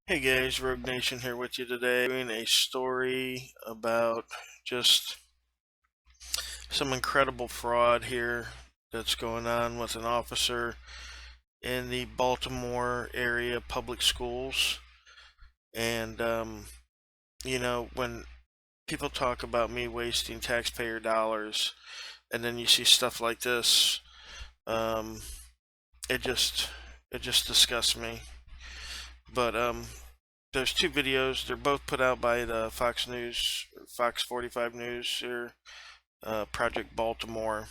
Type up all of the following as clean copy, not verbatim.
Hey guys, Rogue Nation here with you today, doing a story about just some incredible fraud here that's going on with an officer in the Baltimore area public schools. And, when people talk about me wasting taxpayer dollars and then you see stuff like this, it just disgusts me. But there's two videos. They're both put out by the Fox News, Fox 45 News here, Project Baltimore.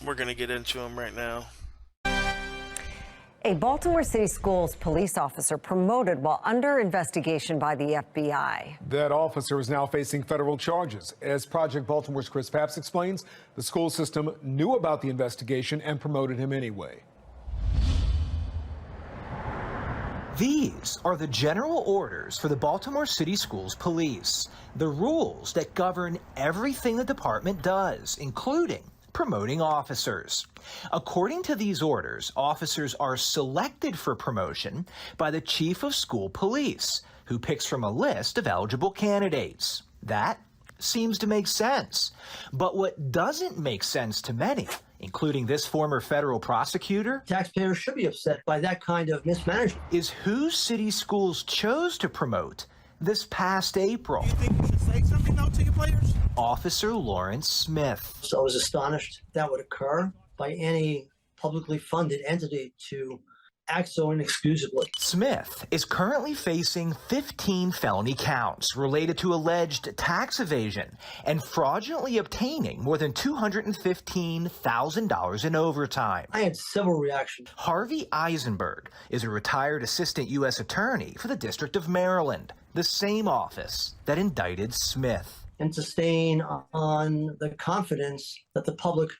We're going to get into them right now. A Baltimore City Schools police officer promoted while under investigation by the FBI. That officer is now facing federal charges. As Project Baltimore's Chris Papps explains, the school system knew about the investigation and promoted him anyway. These are the general orders for the Baltimore City Schools Police, the rules that govern everything the department does, including promoting officers. According to these orders, officers are selected for promotion by the chief of school police, who picks from a list of eligible candidates. That seems to make sense. But what doesn't make sense to many, including this former federal prosecutor, taxpayers should be upset by that kind of mismanagement, is who city schools chose to promote this past April. Do you think you should say something now to your players? Officer Lawrence Smith. So I was astonished that would occur by any publicly funded entity to act so inexcusably. Smith is currently facing 15 felony counts related to alleged tax evasion and fraudulently obtaining more than $215,000 in overtime. I had several reactions. Harvey Eisenberg is a retired assistant U.S. attorney for the District of Maryland, the same office that indicted Smith. And sustain on the confidence that the public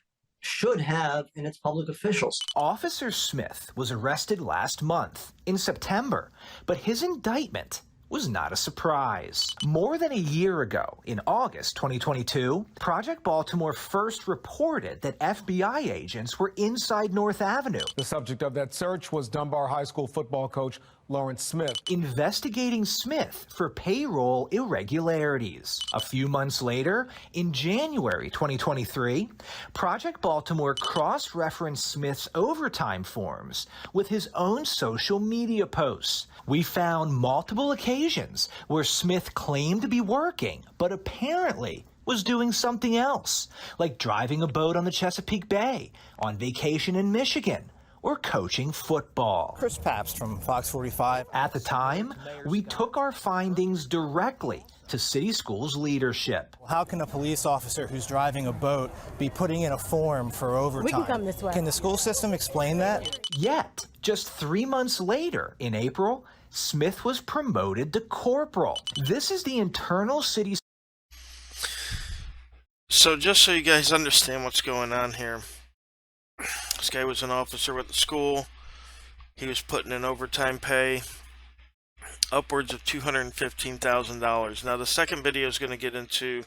should have in its public officials. Officer Smith was arrested last month in September, but his indictment was not a surprise. More than a year ago, in August 2022, Project Baltimore first reported that FBI agents were inside North Avenue. The subject of that search was Dunbar High School football coach Lawrence Smith, investigating Smith for payroll irregularities. A few months later, in January 2023, Project Baltimore cross-referenced Smith's overtime forms with his own social media posts. We found multiple occasions where Smith claimed to be working, but apparently was doing something else, like driving a boat on the Chesapeake Bay, on vacation in Michigan, or coaching football. Chris Papps from Fox 45. At the time, we took our findings directly to City Schools leadership. How can a police officer who's driving a boat be putting in a form for overtime? We can come this way. Can the school system explain that? Yet, just 3 months later, in April, Smith was promoted to corporal. This is the internal city. So just so you guys understand what's going on here, this guy was an officer with the school. He was putting in overtime pay, upwards of $215,000. Now the second video is going to get into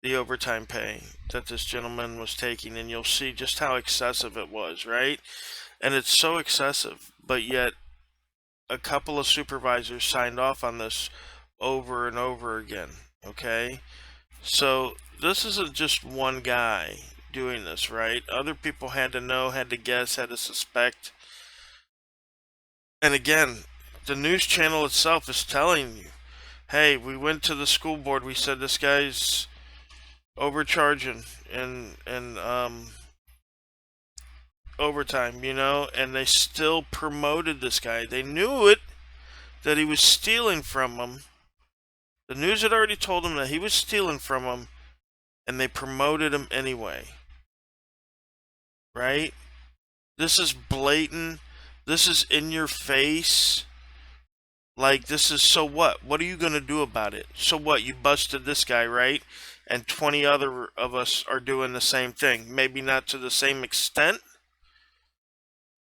the overtime pay that this gentleman was taking, and you'll see just how excessive it was, right? And it's so excessive, but yet a couple of supervisors signed off on this over and over again, okay? So this isn't just one guy doing this, right? Other people had to know, had to guess, had to suspect. And again, the news channel itself is telling you, hey, we went to the school board, we said this guy's overcharging and overtime, and they still promoted this guy. They knew it, that he was stealing from them. The news had already told them that he was stealing from them, and they promoted him anyway. Right? This is blatant. This is in your face. Like, this is, so what? What are you going to do about it? So what? You busted this guy, right? And 20 other of us are doing the same thing. Maybe not to the same extent.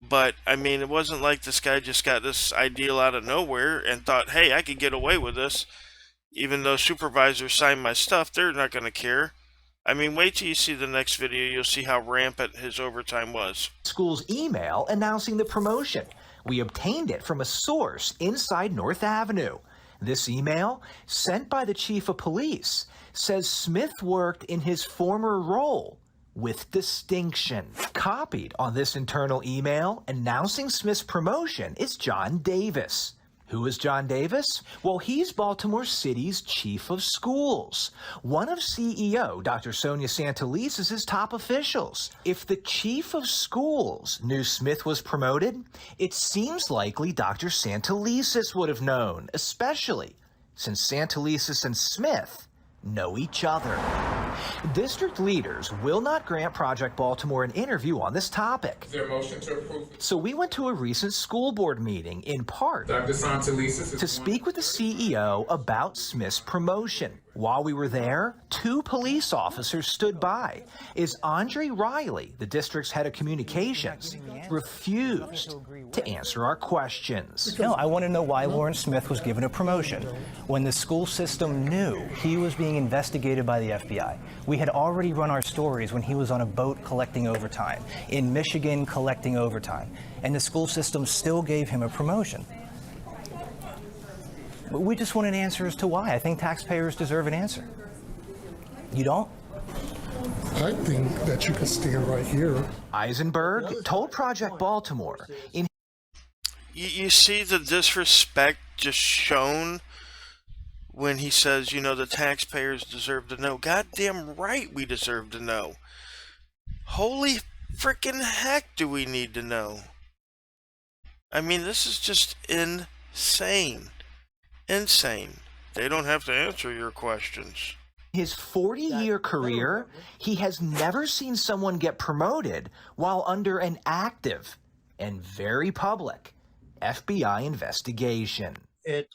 But, I mean, it wasn't like this guy just got this ideal out of nowhere and thought, hey, I could get away with this. Even though supervisors signed my stuff, they're not going to care. I mean, wait till you see the next video. You'll see how rampant his overtime was. School's email announcing the promotion, We obtained it from a source inside North Avenue. This email, sent by the chief of police, says Smith worked in his former role with distinction. Copied on this internal email announcing Smith's promotion is John Davis. Who is John Davis? Well, he's Baltimore City's chief of schools, one of CEO Dr. Sonia Santelises' top officials. If the chief of schools knew Smith was promoted, it seems likely Dr. Santelises would have known, especially since Santelises and Smith know each other. District leaders will not grant Project Baltimore an interview on this topic. Is there a motion to approve? So we went to a recent school board meeting, in part Dr. Santelises to speak with the CEO about Smith's promotion. While we were there, 2 police officers stood by as Andre Riley, the district's head of communications, refused to answer our questions. No, I want to know why Lawrence Smith was given a promotion when the school system knew he was being investigated by the FBI. We had already run our stories when he was on a boat collecting overtime, in Michigan collecting overtime, and the school system still gave him a promotion. But we just want an answer as to why. I think taxpayers deserve an answer. You don't? I think that you can stand right here. Eisenberg told Project Baltimore in You see the disrespect just shown when he says, you know, the taxpayers deserve to know. Goddamn right we deserve to know. Holy freaking heck do we need to know. I mean, this is just insane. Insane. They don't have to answer your questions. his 40-year career, he has never seen someone get promoted while under an active and very public FBI investigation. It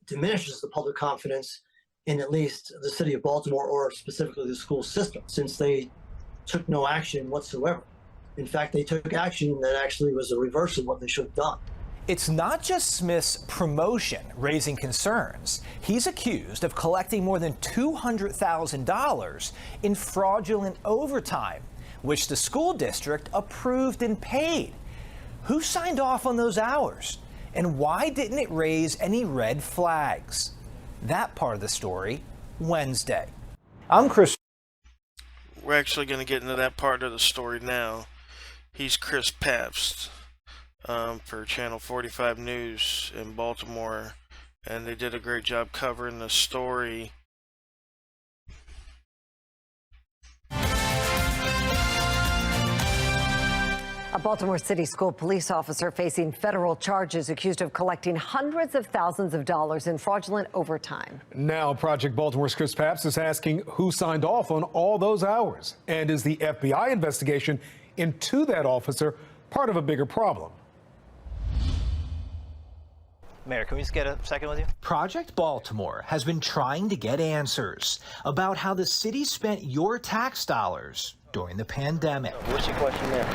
diminishes the public confidence in at least the city of Baltimore, or specifically the school system, since they took no action whatsoever. In fact, they took action that actually was a reverse of what they should have done. It's not just Smith's promotion raising concerns. He's accused of collecting more than $200,000 in fraudulent overtime, which the school district approved and paid. Who signed off on those hours? And why didn't it raise any red flags? That part of the story, Wednesday. I'm Chris. We're actually going to get into that part of the story now. He's Chris Pabst for Channel 45 News in Baltimore, and they did a great job covering the story. A Baltimore City school police officer facing federal charges accused of collecting hundreds of thousands of dollars in fraudulent overtime. Now, Project Baltimore's Chris Pabst is asking who signed off on all those hours. And is the FBI investigation into that officer part of a bigger problem? Mayor, can we just get a second with you? Project Baltimore has been trying to get answers about how the city spent your tax dollars during the pandemic. What's your question there?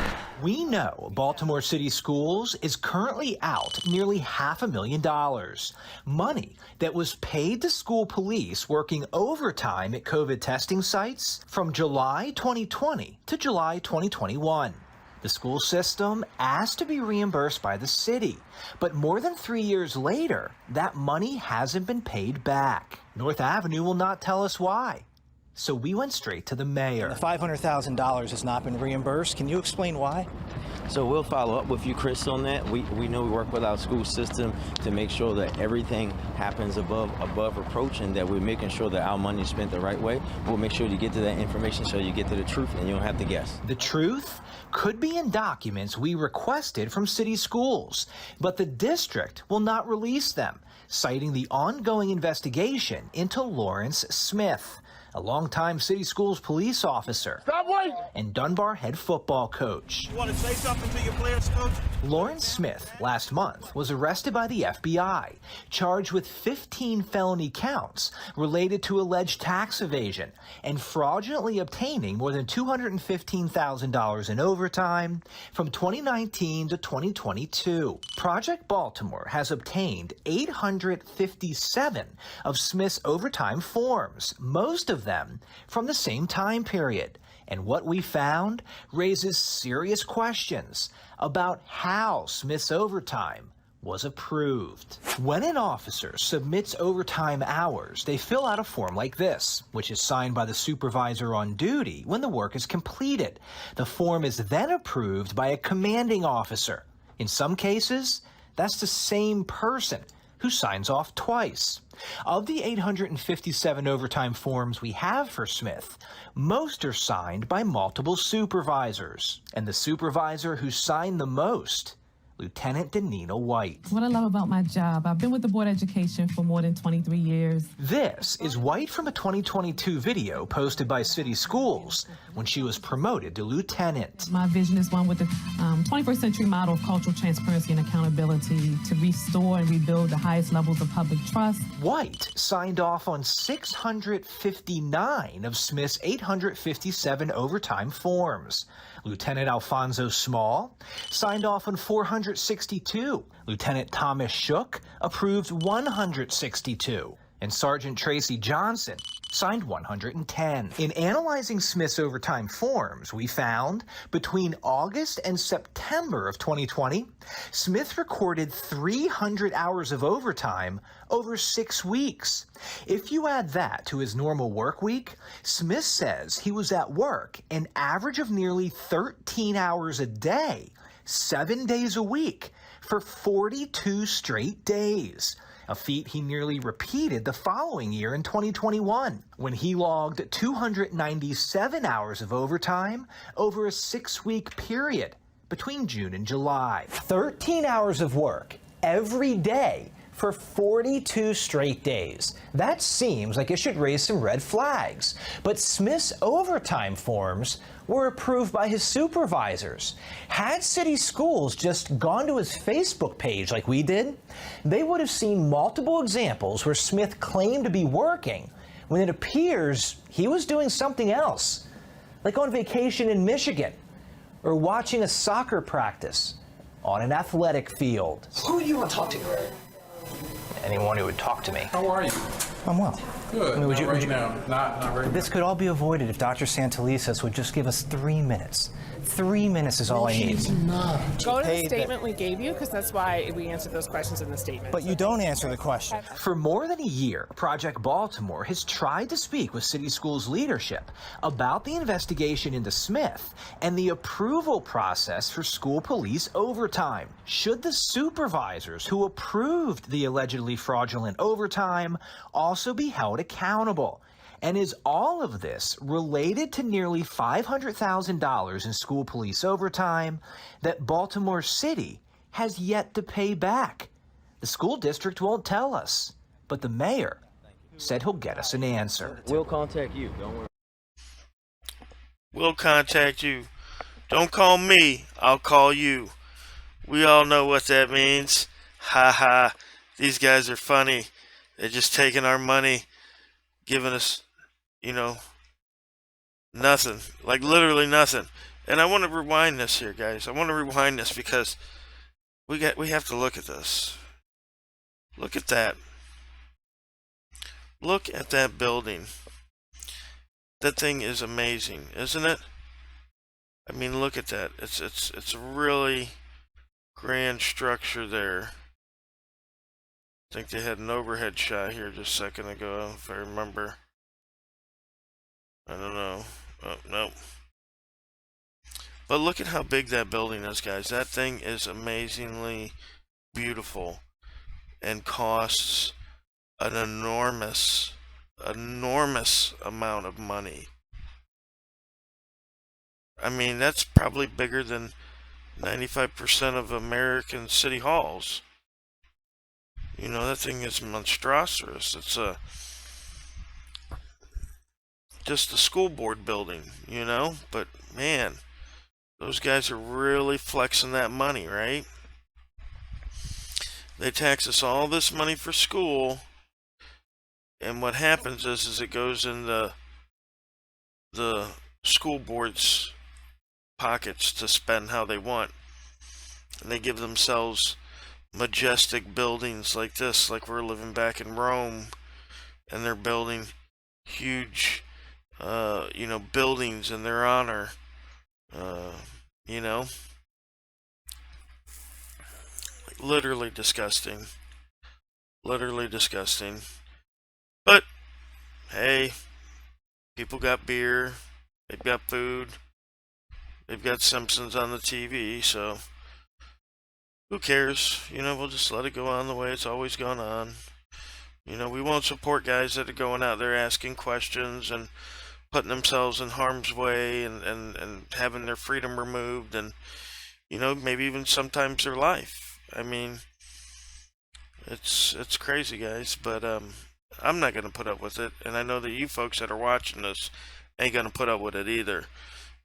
We know Baltimore City Schools is currently out nearly $500,000. Money that was paid to school police working overtime at COVID testing sites from July 2020 to July 2021. The school system asked to be reimbursed by the city, but more than 3 years later, that money hasn't been paid back. North Avenue will not tell us why. So we went straight to the mayor. The $500,000 has not been reimbursed. Can you explain why? So we'll follow up with you, Chris, on that. We know we work with our school system to make sure that everything happens above reproach, and that we're making sure that our money is spent the right way. We'll make sure you get to that information so you get to the truth and you don't have to guess. The truth could be in documents we requested from city schools, but the district will not release them, citing the ongoing investigation into Lawrence Smith, a longtime city schools police officer and Dunbar head football coach. You want to say something to your players, Coach? Lawrence Smith last month was arrested by the FBI, charged with 15 felony counts related to alleged tax evasion and fraudulently obtaining more than $215,000 in overtime from 2019 to 2022. Project Baltimore has obtained 857 of Smith's overtime forms, most of them from the same time period, And what we found raises serious questions about how Smith's overtime was approved. When an officer submits overtime hours, they fill out a form like this, which is signed by the supervisor on duty when the work is completed. The form is then approved by a commanding officer. In some cases, that's the same person who signs off twice. Of the 857 overtime forms we have for Smith, most are signed by multiple supervisors. And the supervisor who signed the most, Lieutenant Danina White. What I love about my job, I've been with the Board of Education for more than 23 years. This is White from a 2022 video posted by City Schools when she was promoted to lieutenant. My vision is one with the 21st century model of cultural transparency and accountability to restore and rebuild the highest levels of public trust. White signed off on 659 of Smith's 857 overtime forms. Lieutenant Alfonso Small signed off on 462. Lieutenant Thomas Shook approved 162. And Sergeant Tracy Johnson signed 110. In analyzing Smith's overtime forms, we found between August and September of 2020, Smith recorded 300 hours of overtime over 6 weeks. If you add that to his normal work week, Smith says he was at work an average of nearly 13 hours a day, 7 days a week, for 42 straight days. A feat he nearly repeated the following year in 2021, when he logged 297 hours of overtime over a 6-week period between June and July. 13 hours of work every day for 42 straight days. That seems like it should raise some red flags. But Smith's overtime forms were approved by his supervisors. Had City Schools just gone to his Facebook page like we did, they would have seen multiple examples where Smith claimed to be working when it appears he was doing something else, like on vacation in Michigan or watching a soccer practice on an athletic field. Who do you want to talk to? Anyone who would talk to me. How are you? I'm well. Good. I mean, Not right now. This could all be avoided if Dr. Santalisas would just give us 3 minutes. 3 minutes is all I need. Go to the statement we gave you, because that's why we answered those questions in the statement. But you don't answer the question. For more than a year, Project Baltimore has tried to speak with City Schools leadership about the investigation into Smith and the approval process for school police overtime. Should the supervisors who approved the allegedly fraudulent overtime also be held accountable? And is all of this related to nearly $500,000 in school police overtime that Baltimore City has yet to pay back? The school district won't tell us, but the mayor said he'll get us an answer. We'll contact you. Don't worry. We'll contact you. Don't call me. I'll call you. We all know what that means. Ha ha. These guys are funny. They're just taking our money, giving us, nothing. Like literally nothing. And I want to rewind this here, guys. I want to rewind this because we have to look at this. Look at that. Look at that building. That thing is amazing, isn't it? I mean, look at that. It's a really grand structure there. I think they had an overhead shot here just a second ago, if I remember. I don't know. Oh, no. But look at how big that building is, guys. That thing is amazingly beautiful and costs an enormous amount of money. I mean, that's probably bigger than 95% of American city halls. That thing is monstrous. It's just a school board building, But, man, those guys are really flexing that money, right? They tax us all this money for school, and what happens is it goes in the school board's pockets to spend how they want. And they give themselves majestic buildings like this, like we're living back in Rome, and they're building huge buildings in their honor. Literally disgusting. Literally disgusting. But, hey, people got beer, they've got food, they've got Simpsons on the TV, so who cares? We'll just let it go on the way it's always gone on. We won't support guys that are going out there asking questions and putting themselves in harm's way and having their freedom removed and, maybe even sometimes their life. I mean, it's crazy, guys, but I'm not going to put up with it, and I know that you folks that are watching this ain't going to put up with it either.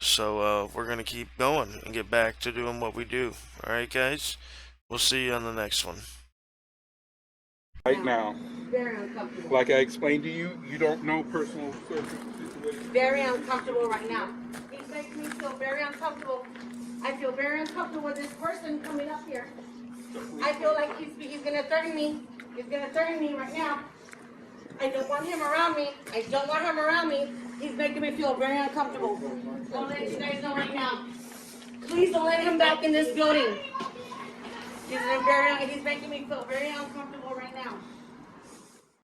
So we're going to keep going and get back to doing what we do. All right, guys? We'll see you on the next one. Right now, Very uncomfortable. like I explained to you, you don't know personal circumstances. Very uncomfortable right now. He's making me feel very uncomfortable. I feel very uncomfortable with this person coming up here. I feel like he's gonna threaten me. He's gonna threaten me right now. I don't want him around me. I don't want him around me. He's making me feel very uncomfortable. I'll let you guys know right now. Please don't let him back in this building. He's making me feel very uncomfortable.